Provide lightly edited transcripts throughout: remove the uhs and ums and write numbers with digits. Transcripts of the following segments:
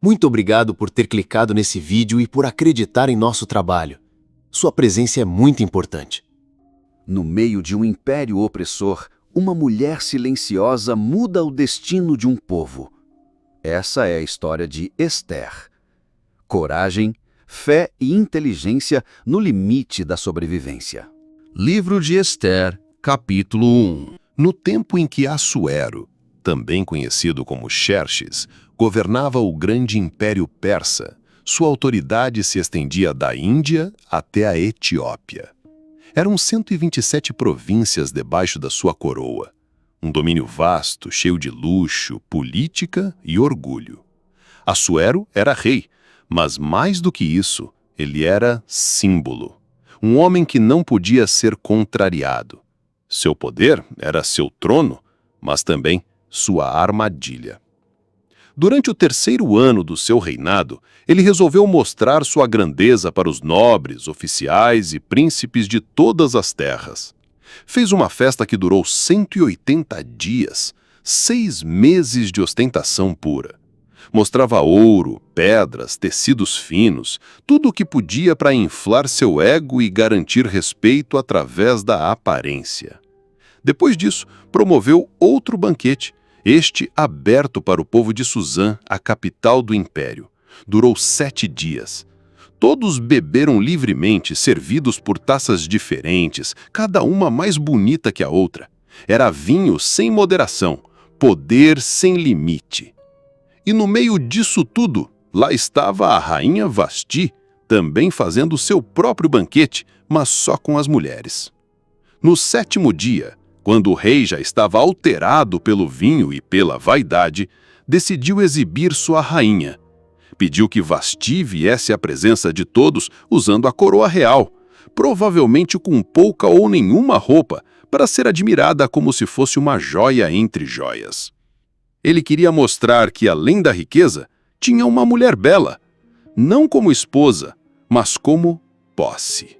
Muito obrigado por ter clicado nesse vídeo e por acreditar em nosso trabalho. Sua presença é muito importante. No meio de um império opressor, uma mulher silenciosa muda o destino de um povo. Essa é a história de Esther. Coragem, fé e inteligência no limite da sobrevivência. Livro de Esther, capítulo 1. No tempo em que Assuero, também conhecido como Xerxes, governava o grande império persa, sua autoridade se estendia da Índia até a Etiópia. Eram 127 províncias debaixo da sua coroa. Um domínio vasto, cheio de luxo, política e orgulho. Assuero era rei, mas mais do que isso, ele era símbolo. Um homem que não podia ser contrariado. Seu poder era seu trono, mas também sua armadilha. Durante o 3º ano do seu reinado, ele resolveu mostrar sua grandeza para os nobres, oficiais e príncipes de todas as terras. Fez uma festa que durou 180 dias, 6 meses de ostentação pura. Mostrava ouro, pedras, tecidos finos, tudo o que podia para inflar seu ego e garantir respeito através da aparência. Depois disso, promoveu outro banquete, este aberto para o povo de Suzã, a capital do império. Durou 7 dias. Todos beberam livremente, servidos por taças diferentes, cada uma mais bonita que a outra. Era vinho sem moderação, poder sem limite. E no meio disso tudo, lá estava a rainha Vasti, também fazendo seu próprio banquete, mas só com as mulheres. No 7º dia, quando o rei já estava alterado pelo vinho e pela vaidade, decidiu exibir sua rainha. Pediu que Vasti viesse à presença de todos usando a coroa real, provavelmente com pouca ou nenhuma roupa, para ser admirada como se fosse uma joia entre joias. Ele queria mostrar que, além da riqueza, tinha uma mulher bela, não como esposa, mas como posse.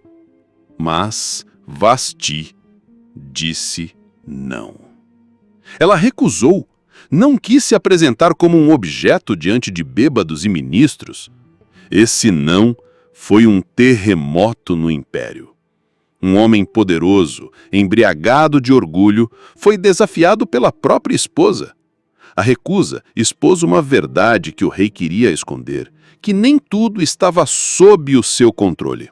Mas Vasti disse não. Ela recusou, não quis se apresentar como um objeto diante de bêbados e ministros. Esse não foi um terremoto no império. Um homem poderoso, embriagado de orgulho, foi desafiado pela própria esposa. A recusa expôs uma verdade que o rei queria esconder, que nem tudo estava sob o seu controle.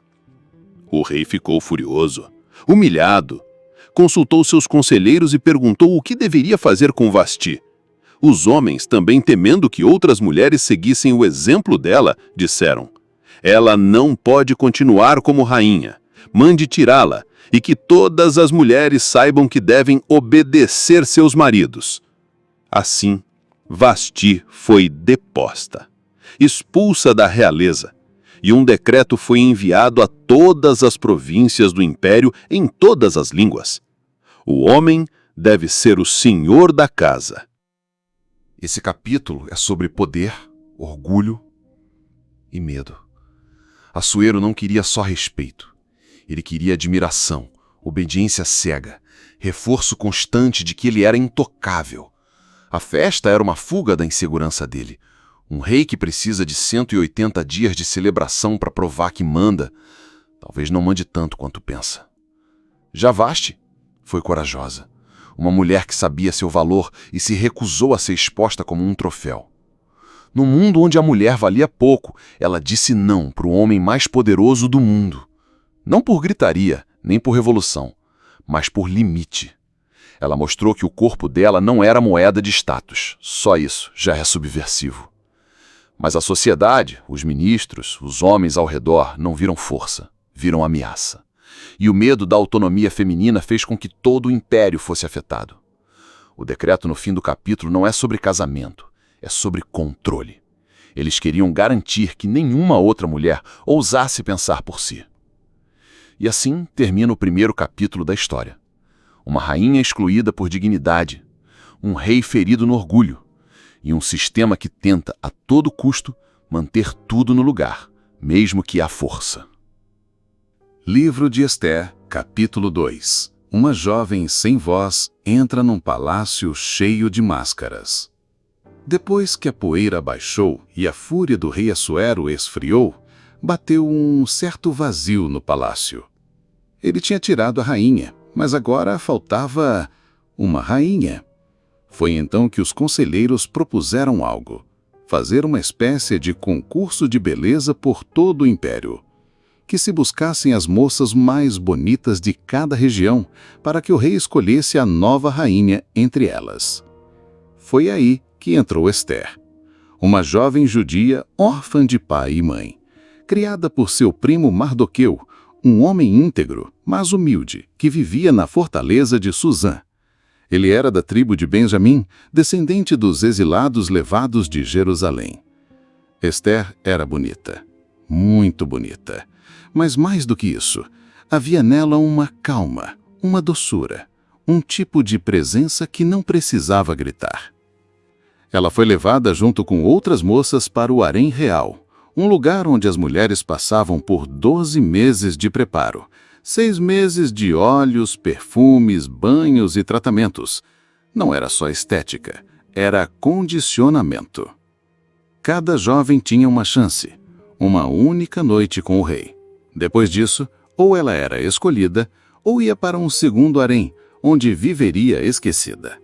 O rei ficou furioso, humilhado. Consultou seus conselheiros e perguntou o que deveria fazer com Vasti. Os homens, também temendo que outras mulheres seguissem o exemplo dela, disseram: "Ela não pode continuar como rainha. Mande tirá-la, e que todas as mulheres saibam que devem obedecer seus maridos." Assim, Vasti foi deposta, expulsa da realeza, e um decreto foi enviado a todas as províncias do império em todas as línguas. O homem deve ser o senhor da casa. Esse capítulo é sobre poder, orgulho e medo. Assuero não queria só respeito. Ele queria admiração, obediência cega, reforço constante de que ele era intocável. A festa era uma fuga da insegurança dele. Um rei que precisa de 180 dias de celebração para provar que manda, talvez não mande tanto quanto pensa. Já Vasti foi corajosa. Uma mulher que sabia seu valor e se recusou a ser exposta como um troféu. No mundo onde a mulher valia pouco, ela disse não para o homem mais poderoso do mundo. Não por gritaria, nem por revolução, mas por limite. Ela mostrou que o corpo dela não era moeda de status. Só isso já é subversivo. Mas a sociedade, os ministros, os homens ao redor não viram força, viram ameaça. E o medo da autonomia feminina fez com que todo o império fosse afetado. O decreto no fim do capítulo não é sobre casamento, é sobre controle. Eles queriam garantir que nenhuma outra mulher ousasse pensar por si. E assim termina o 1º capítulo da história. Uma rainha excluída por dignidade, um rei ferido no orgulho, e um sistema que tenta, a todo custo, manter tudo no lugar, mesmo que à força. Livro de Esther, capítulo 2. Uma jovem sem voz entra num palácio cheio de máscaras. Depois que a poeira baixou e a fúria do rei Assuero esfriou, bateu um certo vazio no palácio. Ele tinha tirado a rainha, mas agora faltava uma rainha. Foi então que os conselheiros propuseram algo: fazer uma espécie de concurso de beleza por todo o império. Que se buscassem as moças mais bonitas de cada região para que o rei escolhesse a nova rainha entre elas. Foi aí que entrou Ester, uma jovem judia órfã de pai e mãe, criada por seu primo Mardoqueu, um homem íntegro, mas humilde, que vivia na fortaleza de Susã. Ele era da tribo de Benjamim, descendente dos exilados levados de Jerusalém. Ester era bonita, muito bonita, mas mais do que isso, havia nela uma calma, uma doçura, um tipo de presença que não precisava gritar. Ela foi levada junto com outras moças para o harém real, um lugar onde as mulheres passavam por 12 meses de preparo, 6 meses de óleos, perfumes, banhos e tratamentos. Não era só estética, era condicionamento. Cada jovem tinha uma chance, uma única noite com o rei. Depois disso, ou ela era escolhida, ou ia para um segundo harém, onde viveria esquecida.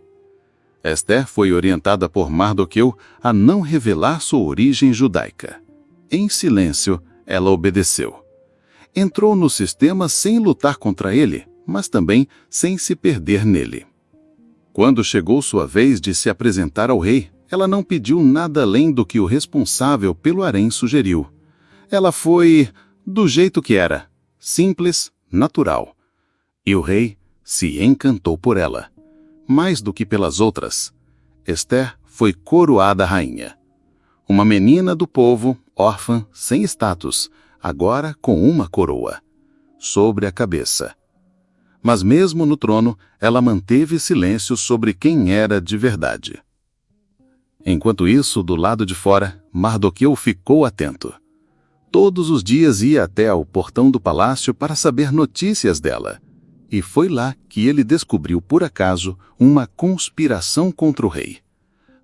Ester foi orientada por Mardoqueu a não revelar sua origem judaica. Em silêncio, ela obedeceu. Entrou no sistema sem lutar contra ele, mas também sem se perder nele. Quando chegou sua vez de se apresentar ao rei, ela não pediu nada além do que o responsável pelo harém sugeriu. Ela foi do jeito que era, simples, natural. E o rei se encantou por ela. Mais do que pelas outras, Ester foi coroada rainha. Uma menina do povo, órfã, sem status, agora com uma coroa sobre a cabeça. Mas mesmo no trono, ela manteve silêncio sobre quem era de verdade. Enquanto isso, do lado de fora, Mardoqueu ficou atento. Todos os dias ia até ao portão do palácio para saber notícias dela. E foi lá que ele descobriu, por acaso, uma conspiração contra o rei.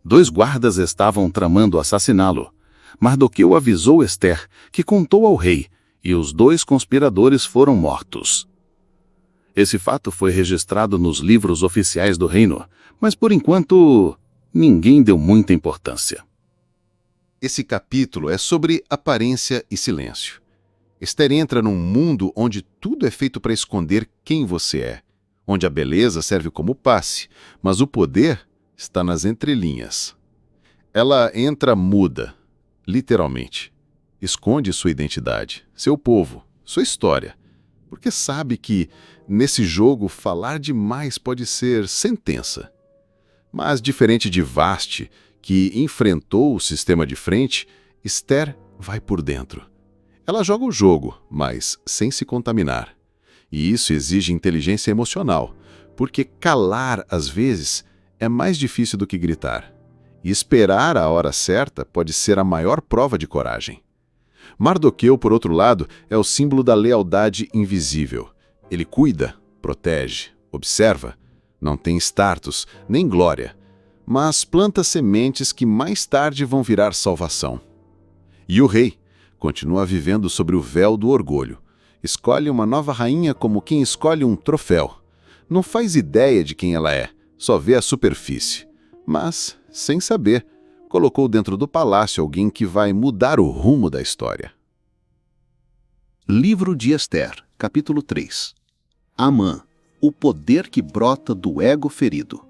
2 guardas estavam tramando assassiná-lo. Mardoqueu avisou Ester, que contou ao rei, e os 2 conspiradores foram mortos. Esse fato foi registrado nos livros oficiais do reino, mas por enquanto ninguém deu muita importância. Esse capítulo é sobre aparência e silêncio. Ester entra num mundo onde tudo é feito para esconder quem você é, onde a beleza serve como passe, mas o poder está nas entrelinhas. Ela entra muda, literalmente. Esconde sua identidade, seu povo, sua história, porque sabe que, nesse jogo, falar demais pode ser sentença. Mas, diferente de Vasti, que enfrentou o sistema de frente, Ester vai por dentro. Ela joga o jogo, mas sem se contaminar. E isso exige inteligência emocional, porque calar, às vezes, é mais difícil do que gritar. E esperar a hora certa pode ser a maior prova de coragem. Mardoqueu, por outro lado, é o símbolo da lealdade invisível. Ele cuida, protege, observa, não tem status, nem glória, mas planta sementes que mais tarde vão virar salvação. E o rei continua vivendo sobre o véu do orgulho. Escolhe uma nova rainha como quem escolhe um troféu. Não faz ideia de quem ela é, só vê a superfície. Mas, sem saber, colocou dentro do palácio alguém que vai mudar o rumo da história. Livro de Ester, capítulo 3. Amã, o poder que brota do ego ferido.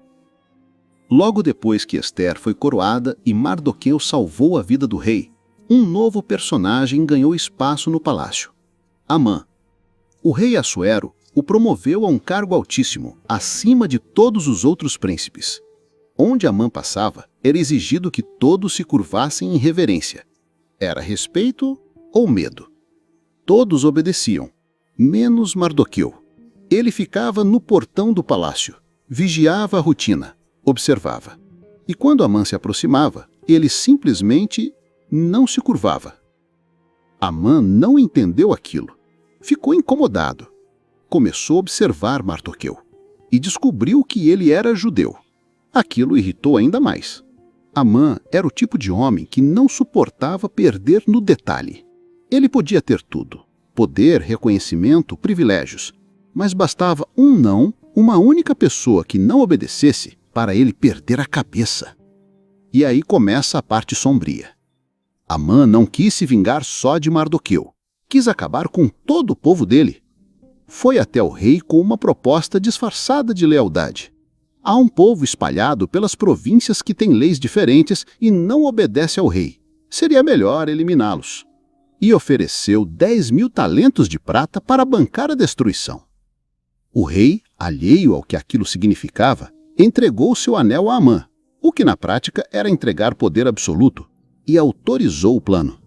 Logo depois que Ester foi coroada e Mardoqueu salvou a vida do rei, um novo personagem ganhou espaço no palácio: Amã. O rei Assuero o promoveu a um cargo altíssimo, acima de todos os outros príncipes. Onde Amã passava, era exigido que todos se curvassem em reverência. Era respeito ou medo. Todos obedeciam, menos Mardoqueu. Ele ficava no portão do palácio, vigiava a rotina, observava. E quando Amã se aproximava, ele simplesmente não se curvava. Amã não entendeu aquilo. Ficou incomodado. Começou a observar Mardoqueu e descobriu que ele era judeu. Aquilo irritou ainda mais. Amã era o tipo de homem que não suportava perder no detalhe. Ele podia ter tudo: poder, reconhecimento, privilégios. Mas bastava um não, uma única pessoa que não obedecesse, para ele perder a cabeça. E aí começa a parte sombria. Amã não quis se vingar só de Mardoqueu. Quis acabar com todo o povo dele. Foi até o rei com uma proposta disfarçada de lealdade. Há um povo espalhado pelas províncias que tem leis diferentes e não obedece ao rei. Seria melhor eliminá-los. E ofereceu 10.000 talentos de prata para bancar a destruição. O rei, alheio ao que aquilo significava, entregou seu anel a Amã, o que na prática era entregar poder absoluto, e autorizou o plano.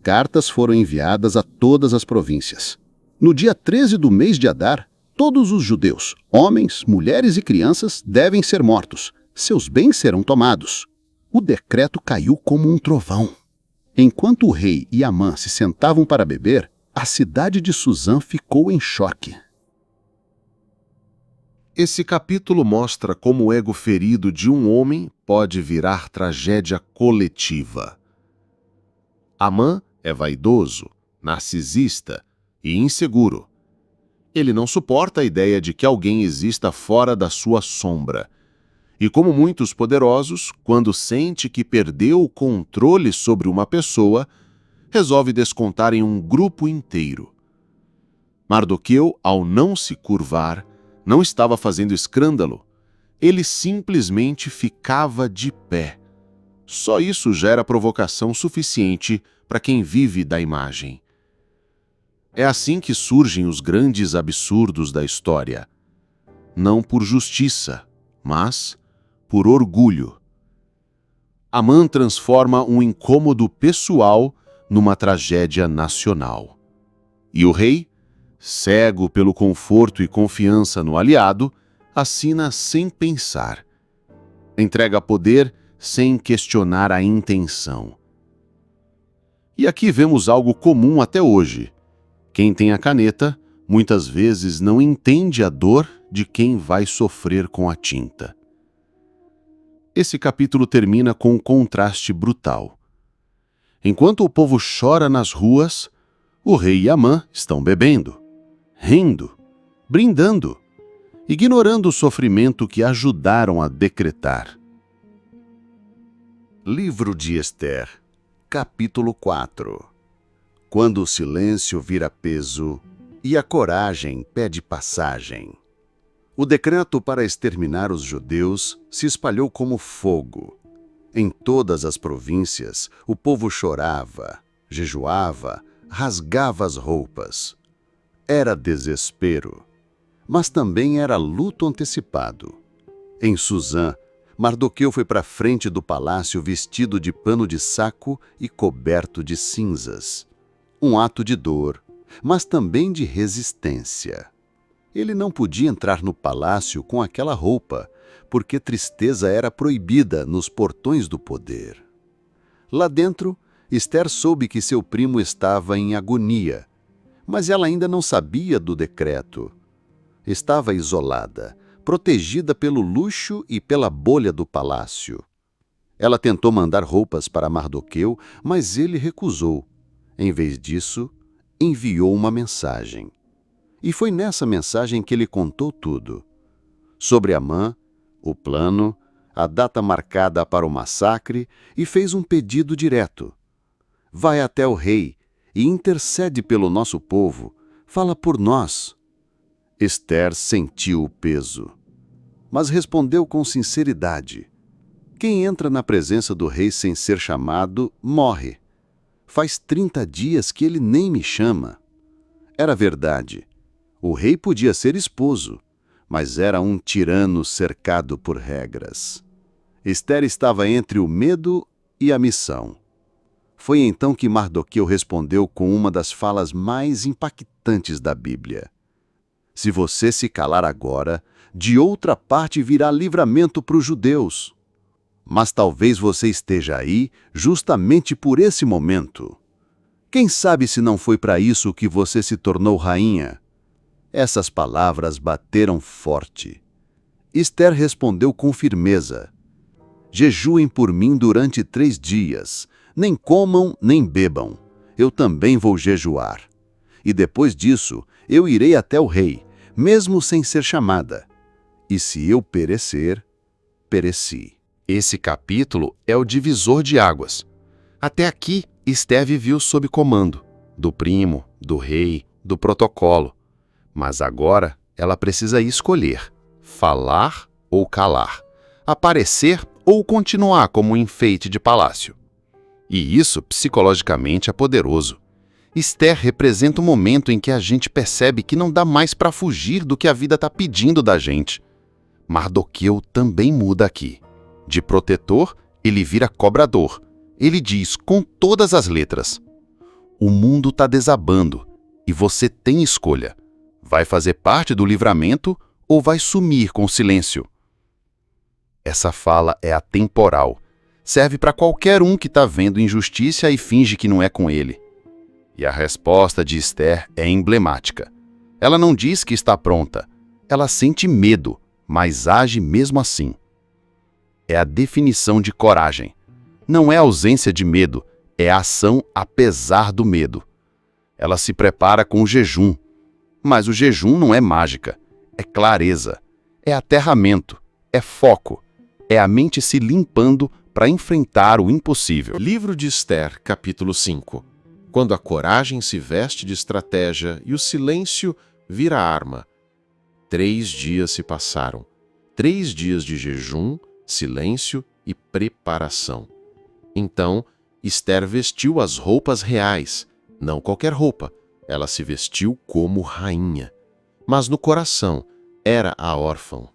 Cartas foram enviadas a todas as províncias. No dia 13 do mês de Adar, todos os judeus, homens, mulheres e crianças, devem ser mortos. Seus bens serão tomados. O decreto caiu como um trovão. Enquanto o rei e Amã se sentavam para beber, a cidade de Suzã ficou em choque. Esse capítulo mostra como o ego ferido de um homem pode virar tragédia coletiva. Amã é vaidoso, narcisista e inseguro. Ele não suporta a ideia de que alguém exista fora da sua sombra. E como muitos poderosos, quando sente que perdeu o controle sobre uma pessoa, resolve descontar em um grupo inteiro. Mardoqueu, ao não se curvar, não estava fazendo escândalo. Ele simplesmente ficava de pé. Só isso já era provocação suficiente para quem vive da imagem. É assim que surgem os grandes absurdos da história. Não por justiça, mas por orgulho. Amã transforma um incômodo pessoal numa tragédia nacional. E o rei, cego pelo conforto e confiança no aliado, assina sem pensar. Entrega poder sem questionar a intenção. E aqui vemos algo comum até hoje. Quem tem a caneta, muitas vezes não entende a dor de quem vai sofrer com a tinta. Esse capítulo termina com um contraste brutal. Enquanto o povo chora nas ruas, o rei e Amã estão bebendo, rindo, brindando, ignorando o sofrimento que ajudaram a decretar. Livro de Ester, capítulo 4. Quando o silêncio vira peso e a coragem pede passagem. O decreto para exterminar os judeus se espalhou como fogo. Em todas as províncias, o povo chorava, jejuava, rasgava as roupas. Era desespero, mas também era luto antecipado. Em Suzã, Mardoqueu foi para a frente do palácio vestido de pano de saco e coberto de cinzas. Um ato de dor, mas também de resistência. Ele não podia entrar no palácio com aquela roupa, porque tristeza era proibida nos portões do poder. Lá dentro, Ester soube que seu primo estava em agonia, mas ela ainda não sabia do decreto. Estava isolada, protegida pelo luxo e pela bolha do palácio. Ela tentou mandar roupas para Mardoqueu, mas ele recusou. Em vez disso, enviou uma mensagem. E foi nessa mensagem que ele contou tudo. Sobre Amã, o plano, a data marcada para o massacre e fez um pedido direto. Vai até o rei e intercede pelo nosso povo, fala por nós. Ester sentiu o peso, mas respondeu com sinceridade. Quem entra na presença do rei sem ser chamado, morre. Faz 30 dias que ele nem me chama. Era verdade. O rei podia ser esposo, mas era um tirano cercado por regras. Ester estava entre o medo e a missão. Foi então que Mardoqueu respondeu com uma das falas mais impactantes da Bíblia. Se você se calar agora, de outra parte virá livramento para os judeus. Mas talvez você esteja aí justamente por esse momento. Quem sabe se não foi para isso que você se tornou rainha? Essas palavras bateram forte. Ester respondeu com firmeza. Jejuem por mim durante 3 dias. Nem comam, nem bebam. Eu também vou jejuar. E depois disso, eu irei até o rei, mesmo sem ser chamada. E se eu perecer, pereci. Esse capítulo é o divisor de águas. Até aqui, Esther viveu sob comando do primo, do rei, do protocolo. Mas agora ela precisa escolher: falar ou calar, aparecer ou continuar como um enfeite de palácio. E isso, psicologicamente, é poderoso. Esther representa o momento em que a gente percebe que não dá mais para fugir do que a vida está pedindo da gente. Mardoqueu também muda aqui. De protetor, ele vira cobrador. Ele diz com todas as letras: o mundo está desabando e você tem escolha. Vai fazer parte do livramento ou vai sumir com o silêncio? Essa fala é atemporal. Serve para qualquer um que está vendo injustiça e finge que não é com ele. E a resposta de Esther é emblemática. Ela não diz que está pronta. Ela sente medo, mas age mesmo assim. É a definição de coragem. Não é ausência de medo, é ação apesar do medo. Ela se prepara com o jejum. Mas o jejum não é mágica, é clareza, é aterramento, é foco, é a mente se limpando para enfrentar o impossível. Livro de Esther, capítulo 5. Quando a coragem se veste de estratégia e o silêncio vira arma. 3 dias se passaram. 3 dias de jejum, silêncio e preparação. Então, Esther vestiu as roupas reais, não qualquer roupa. Ela se vestiu como rainha. Mas no coração era a órfã.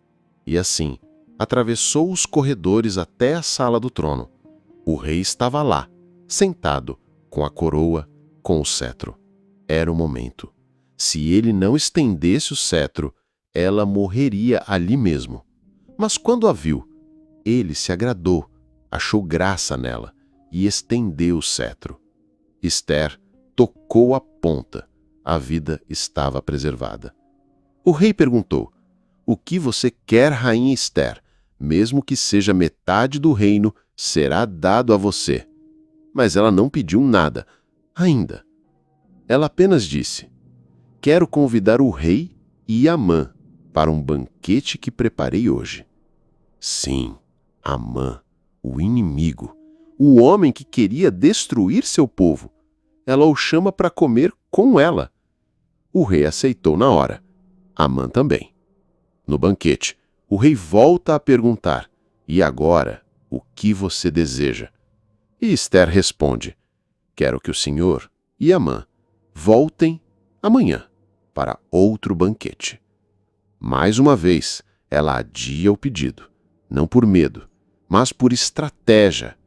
E assim, atravessou os corredores até a sala do trono. O rei estava lá, sentado, com a coroa, com o cetro. Era o momento. Se ele não estendesse o cetro, ela morreria ali mesmo. Mas quando a viu, ele se agradou, achou graça nela e estendeu o cetro. Esther tocou a ponta. A vida estava preservada. O rei perguntou: o que você quer, rainha Esther? Mesmo que seja metade do reino, será dado a você. Mas ela não pediu nada, ainda. Ela apenas disse: quero convidar o rei e Amã para um banquete que preparei hoje. Sim, Amã, o inimigo, o homem que queria destruir seu povo. Ela o chama para comer com ela. O rei aceitou na hora. Amã também. No banquete, o rei volta a perguntar: e agora, o que você deseja? E Esther responde: quero que o senhor e Amã voltem amanhã para outro banquete. Mais uma vez, ela adia o pedido, não por medo, mas por estratégia.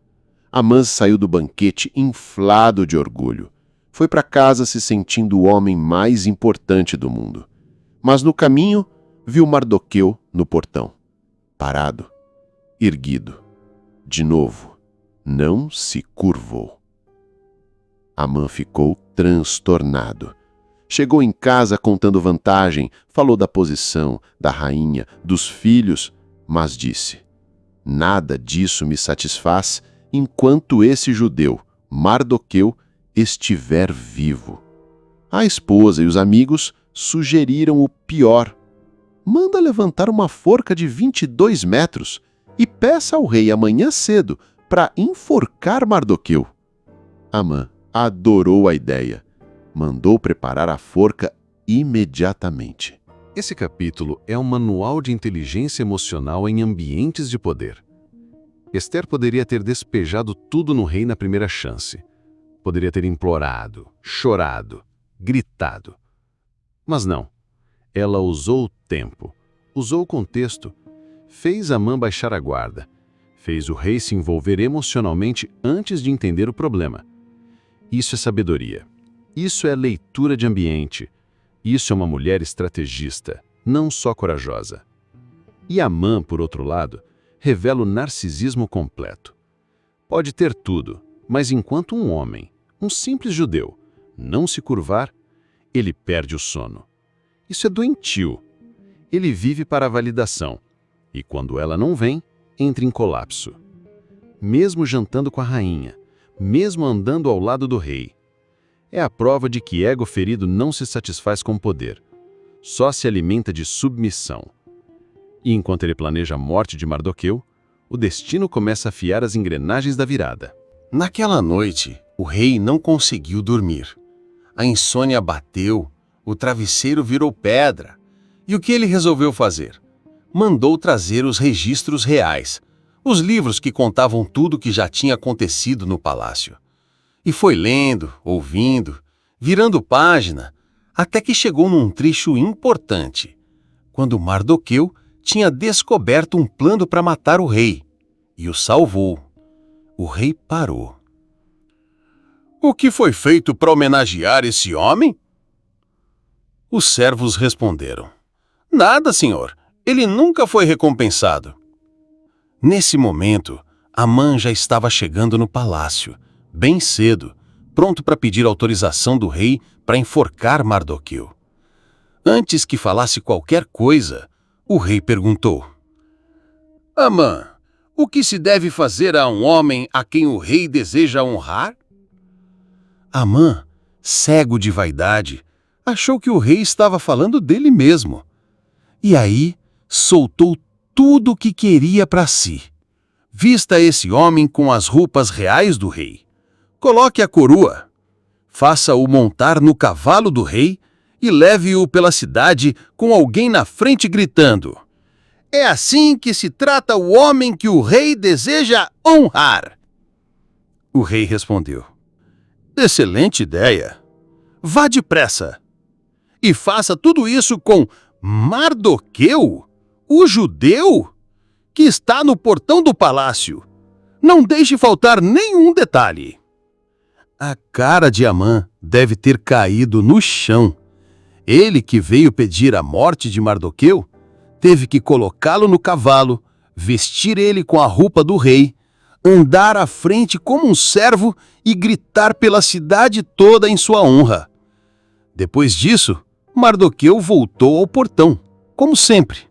Amã saiu do banquete inflado de orgulho. Foi para casa se sentindo o homem mais importante do mundo. Mas no caminho, viu Mardoqueu no portão, parado, erguido. De novo, não se curvou. Amã ficou transtornado. Chegou em casa contando vantagem, falou da posição, da rainha, dos filhos, mas disse: nada disso me satisfaz enquanto esse judeu, Mardoqueu, estiver vivo. A esposa e os amigos sugeriram o pior. Manda levantar uma forca de 22 metros e peça ao rei amanhã cedo para enforcar Mardoqueu. Amã adorou a ideia. Mandou preparar a forca imediatamente. Esse capítulo é um manual de inteligência emocional em ambientes de poder. Esther poderia ter despejado tudo no rei na primeira chance. Poderia ter implorado, chorado, gritado. Mas não. Ela usou o tempo, usou o contexto, fez Amã baixar a guarda, fez o rei se envolver emocionalmente antes de entender o problema. Isso é sabedoria. Isso é leitura de ambiente. Isso é uma mulher estrategista, não só corajosa. E Amã, por outro lado, revela o narcisismo completo. Pode ter tudo, mas enquanto um homem, um simples judeu, não se curvar, ele perde o sono. Isso é doentio. Ele vive para a validação, e quando ela não vem, entra em colapso. mesmo jantando com a rainha, mesmo andando ao lado do rei. É a prova de que ego ferido não se satisfaz com poder, só se alimenta de submissão. E enquanto ele planeja a morte de Mardoqueu, o destino começa a afiar as engrenagens da virada. Naquela noite, o rei não conseguiu dormir. A insônia bateu, o travesseiro virou pedra. E o que ele resolveu fazer? Mandou trazer os registros reais, os livros que contavam tudo o que já tinha acontecido no palácio. E foi lendo, ouvindo, virando página, até que chegou num trecho importante, quando Mardoqueu tinha descoberto um plano para matar o rei, e o salvou. O rei parou. O que foi feito para homenagear esse homem? Os servos responderam: Nada, senhor. Ele nunca foi recompensado. Nesse momento, Amã já estava chegando no palácio, bem cedo, pronto para pedir autorização do rei para enforcar Mardoqueu. Antes que falasse qualquer coisa, o rei perguntou: Amã, o que se deve fazer a um homem a quem o rei deseja honrar? Amã, cego de vaidade, achou que o rei estava falando dele mesmo. E aí, soltou tudo o que queria para si. Vista esse homem com as roupas reais do rei. Coloque a coroa. Faça-o montar no cavalo do rei e leve-o pela cidade com alguém na frente gritando: É assim que se trata o homem que o rei deseja honrar. O rei respondeu: Excelente ideia. Vá depressa. E faça tudo isso com Mardoqueu, o judeu, que está no portão do palácio. Não deixe faltar nenhum detalhe. A cara de Amã deve ter caído no chão. Ele que veio pedir a morte de Mardoqueu, teve que colocá-lo no cavalo, vestir ele com a roupa do rei, andar à frente como um servo e gritar pela cidade toda em sua honra. Depois disso, Mardoqueu voltou ao portão, como sempre.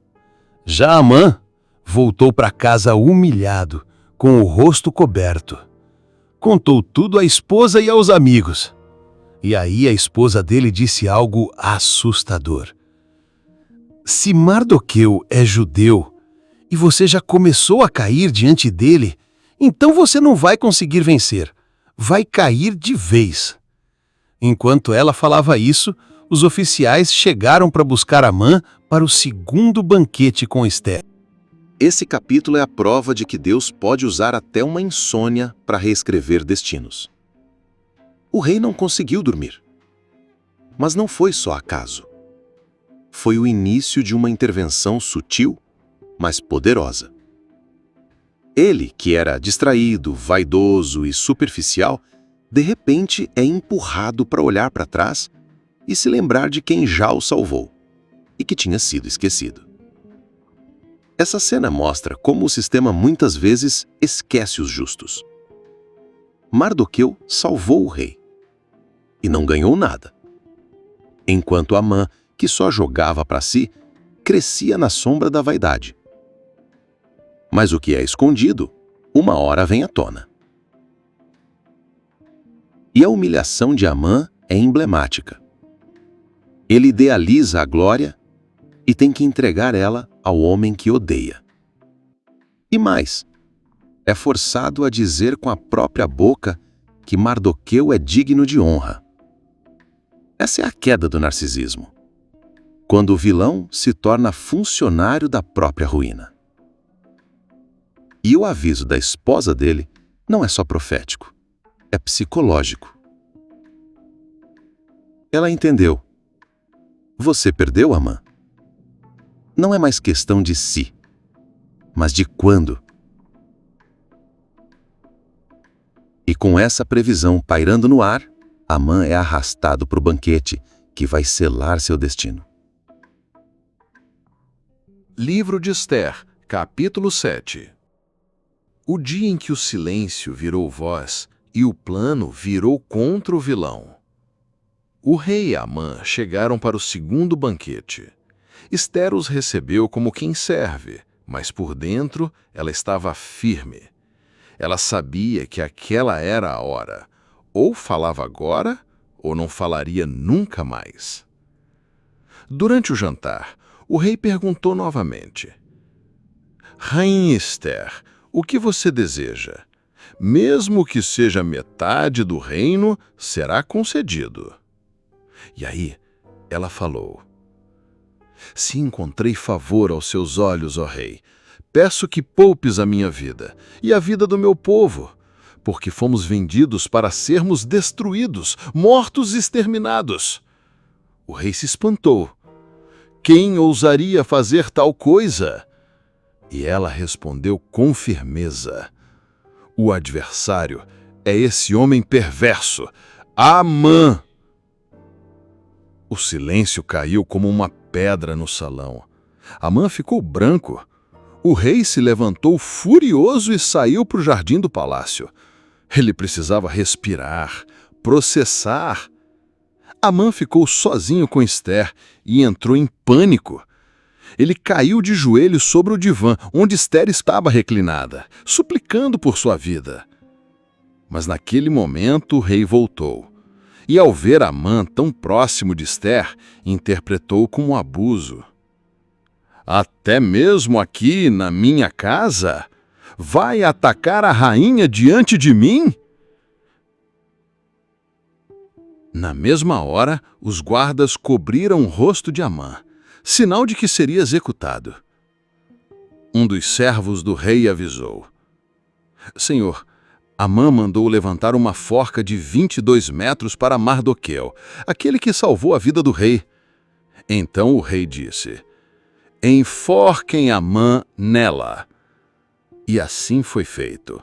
Já Amã voltou para casa humilhado, com o rosto coberto. Contou tudo à esposa e aos amigos. E aí a esposa dele disse algo assustador. Se Mardoqueu é judeu e você já começou a cair diante dele, então você não vai conseguir vencer. Vai cair de vez. Enquanto ela falava isso, os oficiais chegaram para buscar Amã para o segundo banquete com Ester. Esse capítulo é a prova de que Deus pode usar até uma insônia para reescrever destinos. O rei não conseguiu dormir. Mas não foi só acaso. Foi o início de uma intervenção sutil, mas poderosa. Ele, que era distraído, vaidoso e superficial, de repente é empurrado para olhar para trás e se lembrar de quem já o salvou e que tinha sido esquecido. Essa cena mostra como o sistema muitas vezes esquece os justos. Mardoqueu salvou o rei e não ganhou nada, enquanto Amã, que só jogava para si, crescia na sombra da vaidade. Mas o que é escondido, uma hora vem à tona. E a humilhação de Amã é emblemática. Ele idealiza a glória e tem que entregar ela ao homem que odeia. E mais, é forçado a dizer com a própria boca que Mardoqueu é digno de honra. Essa é a queda do narcisismo, quando o vilão se torna funcionário da própria ruína. E o aviso da esposa dele não é só profético, é psicológico. Ela entendeu. Você perdeu, Amã? Não é mais questão de se, mas de quando. E com essa previsão pairando no ar, Amã é arrastado para o banquete que vai selar seu destino. Livro de Ester, capítulo 7. O dia em que o silêncio virou voz e o plano virou contra o vilão. O rei e Amã chegaram para o segundo banquete. Ester os recebeu como quem serve, mas por dentro ela estava firme. Ela sabia que aquela era a hora. Ou falava agora, ou não falaria nunca mais. Durante o jantar, o rei perguntou novamente: Rainha Esther, o que você deseja? Mesmo que seja metade do reino, será concedido. E aí, ela falou: Se encontrei favor aos seus olhos, ó rei, peço que poupes a minha vida e a vida do meu povo, porque fomos vendidos para sermos destruídos, mortos e exterminados. O rei se espantou. Quem ousaria fazer tal coisa? E ela respondeu com firmeza: O adversário é esse homem perverso, Amã. O silêncio caiu como uma pedra no salão. Amã ficou branco. O rei se levantou furioso e saiu para o jardim do palácio. Ele precisava respirar, processar. Amã ficou sozinho com Esther e entrou em pânico. Ele caiu de joelhos sobre o divã, onde Esther estava reclinada, suplicando por sua vida. Mas naquele momento o rei voltou. E ao ver Amã tão próximo de Esther, interpretou como abuso. Até mesmo aqui na minha casa? Vai atacar a rainha diante de mim? Na mesma hora, os guardas cobriram o rosto de Amã, sinal de que seria executado. Um dos servos do rei avisou: Senhor, Amã mandou levantar uma forca de 22 metros para Mardoqueu, aquele que salvou a vida do rei. Então o rei disse: Enforquem Amã nela. E assim foi feito.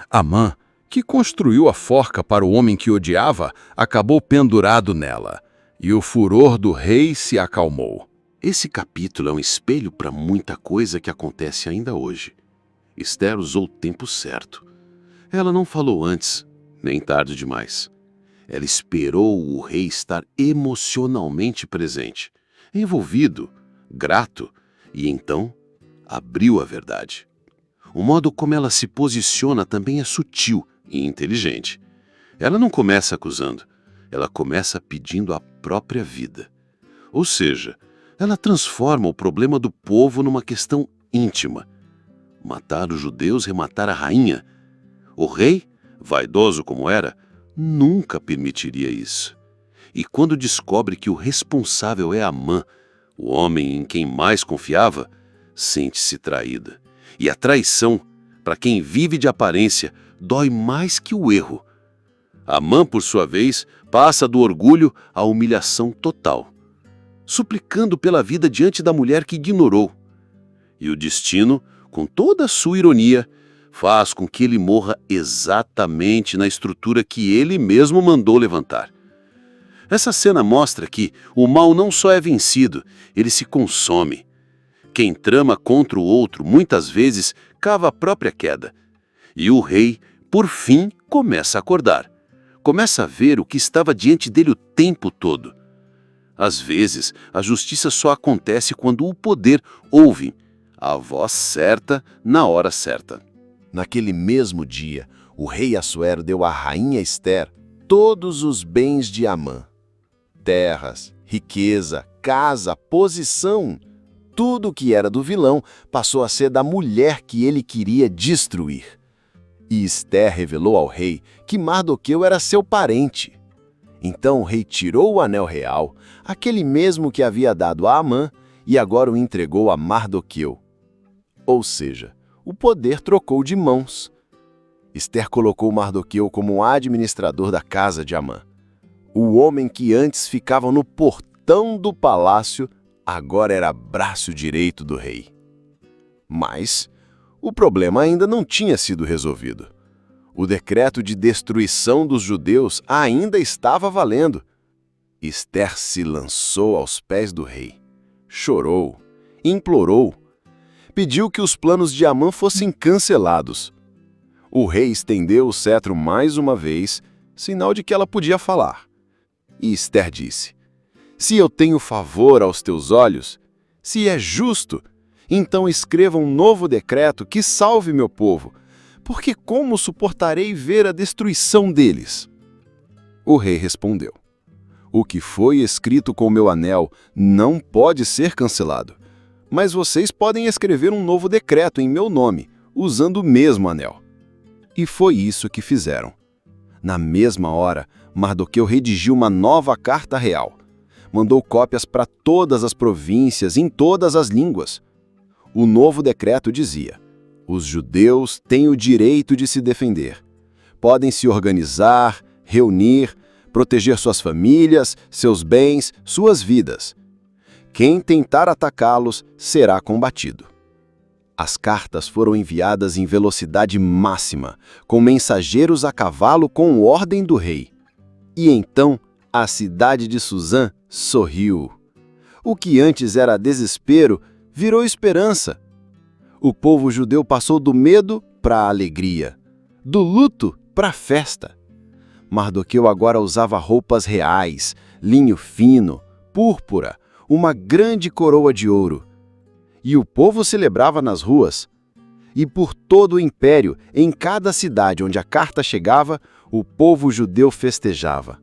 Amã, que construiu a forca para o homem que odiava, acabou pendurado nela, e o furor do rei se acalmou. Esse capítulo é um espelho para muita coisa que acontece ainda hoje. Esther usou o tempo certo. Ela não falou antes, nem tarde demais. Ela esperou o rei estar emocionalmente presente, envolvido, grato, e então abriu a verdade. O modo como ela se posiciona também é sutil e inteligente. Ela não começa acusando, ela começa pedindo a própria vida. Ou seja, ela transforma o problema do povo numa questão íntima. Matar os judeus e matar a rainha. O rei, vaidoso como era, nunca permitiria isso. E quando descobre que o responsável é Amã, o homem em quem mais confiava, sente-se traída. E a traição, para quem vive de aparência, dói mais que o erro. Amã, por sua vez, passa do orgulho à humilhação total, suplicando pela vida diante da mulher que ignorou. E o destino, com toda a sua ironia, faz com que ele morra exatamente na estrutura que ele mesmo mandou levantar. Essa cena mostra que o mal não só é vencido, ele se consome. Quem trama contra o outro, muitas vezes, cava a própria queda. E o rei, por fim, começa a acordar. Começa a ver o que estava diante dele o tempo todo. Às vezes, a justiça só acontece quando o poder ouve a voz certa na hora certa. Naquele mesmo dia, o rei Assuero deu à rainha Esther todos os bens de Amã. Terras, riqueza, casa, posição, tudo o que era do vilão passou a ser da mulher que ele queria destruir. E Esther revelou ao rei que Mardoqueu era seu parente. Então o rei tirou o anel real, aquele mesmo que havia dado a Amã, e agora o entregou a Mardoqueu. Ou seja, o poder trocou de mãos. Esther colocou Mardoqueu como administrador da casa de Amã. O homem que antes ficava no portão do palácio, agora era braço direito do rei. Mas o problema ainda não tinha sido resolvido. O decreto de destruição dos judeus ainda estava valendo. Esther se lançou aos pés do rei. Chorou, implorou, pediu que os planos de Amã fossem cancelados. O rei estendeu o cetro mais uma vez, sinal de que ela podia falar. E Esther disse: Se eu tenho favor aos teus olhos, se é justo, então escreva um novo decreto que salve meu povo, porque como suportarei ver a destruição deles? O rei respondeu: o que foi escrito com meu anel não pode ser cancelado, mas vocês podem escrever um novo decreto em meu nome, usando o mesmo anel. E foi isso que fizeram. Na mesma hora, Mardoqueu redigiu uma nova carta real. Mandou cópias para todas as províncias, em todas as línguas. O novo decreto dizia: os judeus têm o direito de se defender. Podem se organizar, reunir, proteger suas famílias, seus bens, suas vidas. Quem tentar atacá-los será combatido. As cartas foram enviadas em velocidade máxima, com mensageiros a cavalo com ordem do rei. E então a cidade de Suzã sorriu. O que antes era desespero virou esperança. O povo judeu passou do medo para a alegria, do luto para a festa. Mardoqueu agora usava roupas reais, linho fino, púrpura, uma grande coroa de ouro. E o povo celebrava nas ruas. E por todo o império, em cada cidade onde a carta chegava, o povo judeu festejava,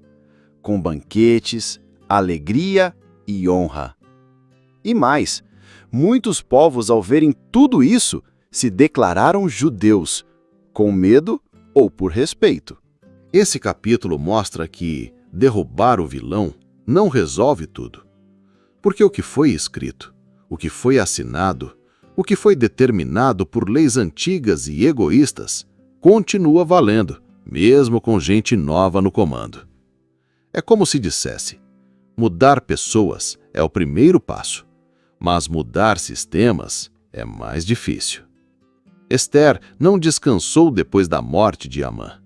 com banquetes, alegria e honra. E mais, muitos povos, ao verem tudo isso, se declararam judeus, com medo ou por respeito. Esse capítulo mostra que derrubar o vilão não resolve tudo. Porque o que foi escrito, o que foi assinado, o que foi determinado por leis antigas e egoístas, continua valendo, mesmo com gente nova no comando. É como se dissesse: mudar pessoas é o primeiro passo, mas mudar sistemas é mais difícil. Esther não descansou depois da morte de Amã.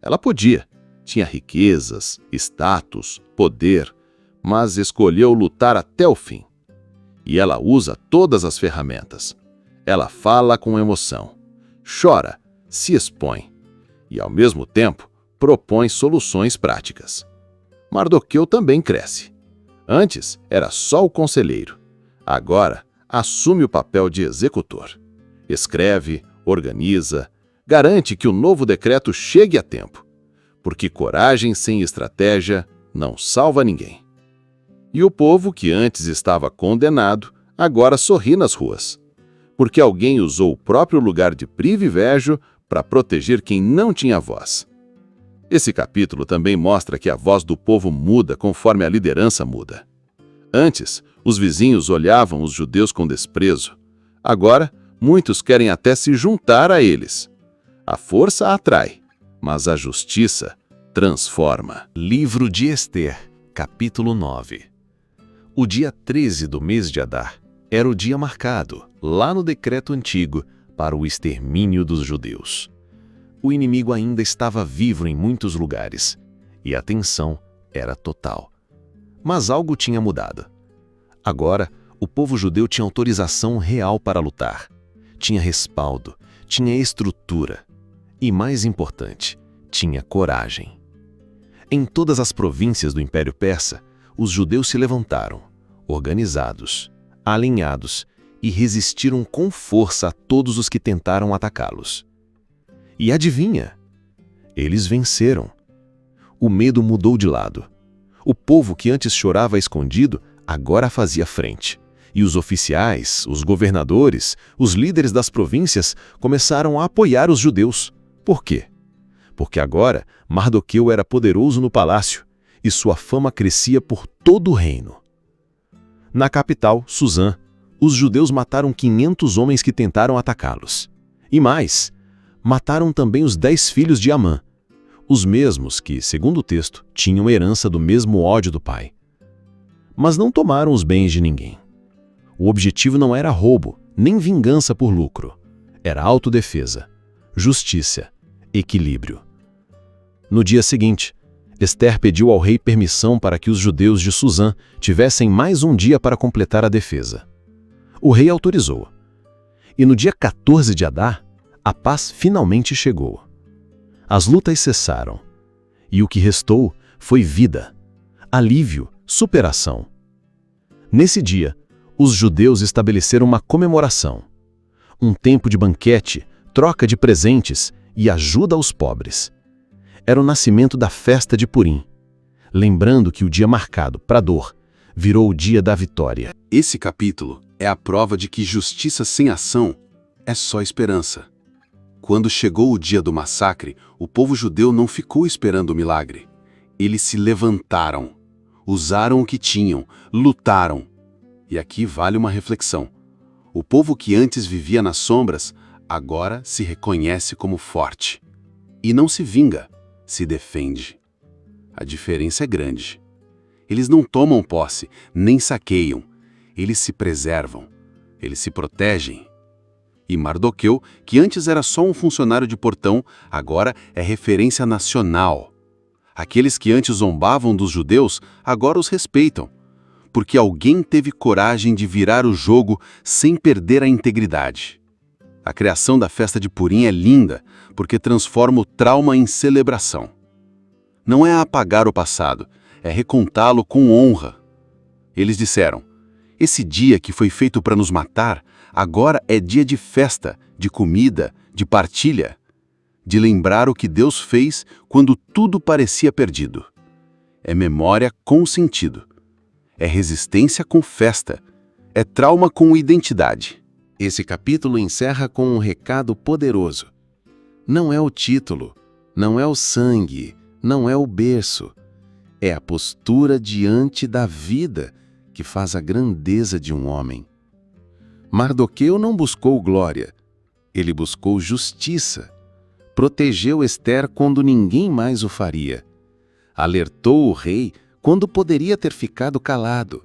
Ela podia, tinha riquezas, status, poder, mas escolheu lutar até o fim. E ela usa todas as ferramentas. Ela fala com emoção, chora, se expõe e, ao mesmo tempo, propõe soluções práticas. Mardoqueu também cresce. Antes era só o conselheiro. Agora assume o papel de executor. Escreve, organiza, garante que o novo decreto chegue a tempo, porque coragem sem estratégia não salva ninguém. E o povo que antes estava condenado, agora sorri nas ruas, porque alguém usou o próprio lugar de privilégio para proteger quem não tinha voz. Esse capítulo também mostra que a voz do povo muda conforme a liderança muda. Antes, os vizinhos olhavam os judeus com desprezo. Agora, muitos querem até se juntar a eles. A força atrai, mas a justiça transforma. Livro de Esther, capítulo 9. O dia 13 do mês de Adar era o dia marcado, lá no decreto antigo, para o extermínio dos judeus. O inimigo ainda estava vivo em muitos lugares, e a tensão era total. Mas algo tinha mudado. Agora, o povo judeu tinha autorização real para lutar. Tinha respaldo, tinha estrutura e, mais importante, tinha coragem. Em todas as províncias do Império Persa, os judeus se levantaram, organizados, alinhados e resistiram com força a todos os que tentaram atacá-los. E adivinha? Eles venceram. O medo mudou de lado. O povo que antes chorava escondido agora fazia frente. E os oficiais, os governadores, os líderes das províncias começaram a apoiar os judeus. Por quê? Porque agora Mardoqueu era poderoso no palácio e sua fama crescia por todo o reino. Na capital, Suzã, os judeus mataram 500 homens que tentaram atacá-los. E mais, mataram também os 10 filhos de Amã, os mesmos que, segundo o texto, tinham herança do mesmo ódio do pai. Mas não tomaram os bens de ninguém. O objetivo não era roubo, nem vingança por lucro. Era autodefesa, justiça, equilíbrio. No dia seguinte, Esther pediu ao rei permissão para que os judeus de Suzã tivessem mais um dia para completar a defesa. O rei autorizou. E no dia 14 de Adar, a paz finalmente chegou. As lutas cessaram. E o que restou foi vida, alívio, superação. Nesse dia, os judeus estabeleceram uma comemoração. Um tempo de banquete, troca de presentes e ajuda aos pobres. Era o nascimento da festa de Purim, lembrando que o dia marcado para a dor virou o dia da vitória. Esse capítulo é a prova de que justiça sem ação é só esperança. Quando chegou o dia do massacre, o povo judeu não ficou esperando o milagre. Eles se levantaram, usaram o que tinham, lutaram. E aqui vale uma reflexão. O povo que antes vivia nas sombras, agora se reconhece como forte. E não se vinga, se defende. A diferença é grande. Eles não tomam posse, nem saqueiam. Eles se preservam, eles se protegem. E Mardoqueu, que antes era só um funcionário de portão, agora é referência nacional. Aqueles que antes zombavam dos judeus, agora os respeitam, porque alguém teve coragem de virar o jogo sem perder a integridade. A criação da festa de Purim é linda, porque transforma o trauma em celebração. Não é apagar o passado, é recontá-lo com honra. Eles disseram: esse dia que foi feito para nos matar, agora é dia de festa, de comida, de partilha, de lembrar o que Deus fez quando tudo parecia perdido. É memória com sentido. É resistência com festa. É trauma com identidade. Esse capítulo encerra com um recado poderoso. Não é o título, não é o sangue, não é o berço. É a postura diante da vida que faz a grandeza de um homem. Mardoqueu não buscou glória, ele buscou justiça. Protegeu Ester quando ninguém mais o faria. Alertou o rei quando poderia ter ficado calado.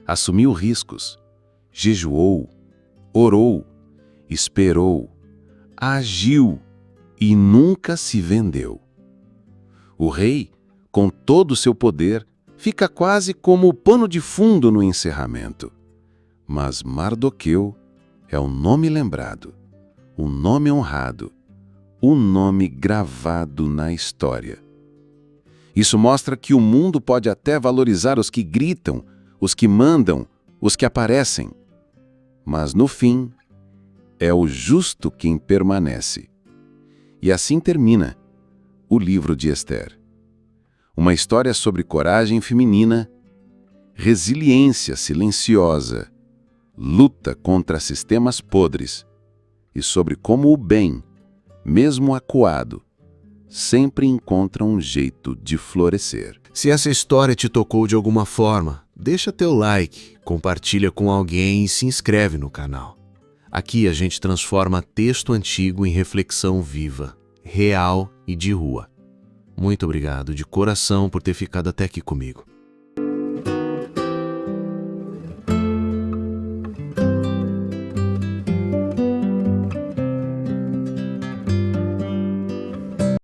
Assumiu riscos, jejuou, orou, esperou, agiu e nunca se vendeu. O rei, com todo o seu poder, fica quase como o pano de fundo no encerramento. Mas Mardoqueu é um nome lembrado, um nome honrado, um nome gravado na história. Isso mostra que o mundo pode até valorizar os que gritam, os que mandam, os que aparecem. Mas no fim, é o justo quem permanece. E assim termina o livro de Ester. Uma história sobre coragem feminina, resiliência silenciosa, luta contra sistemas podres e sobre como o bem, mesmo acuado, sempre encontra um jeito de florescer. Se essa história te tocou de alguma forma, deixa teu like, compartilha com alguém e se inscreve no canal. Aqui a gente transforma texto antigo em reflexão viva, real e de rua. Muito obrigado de coração por ter ficado até aqui comigo.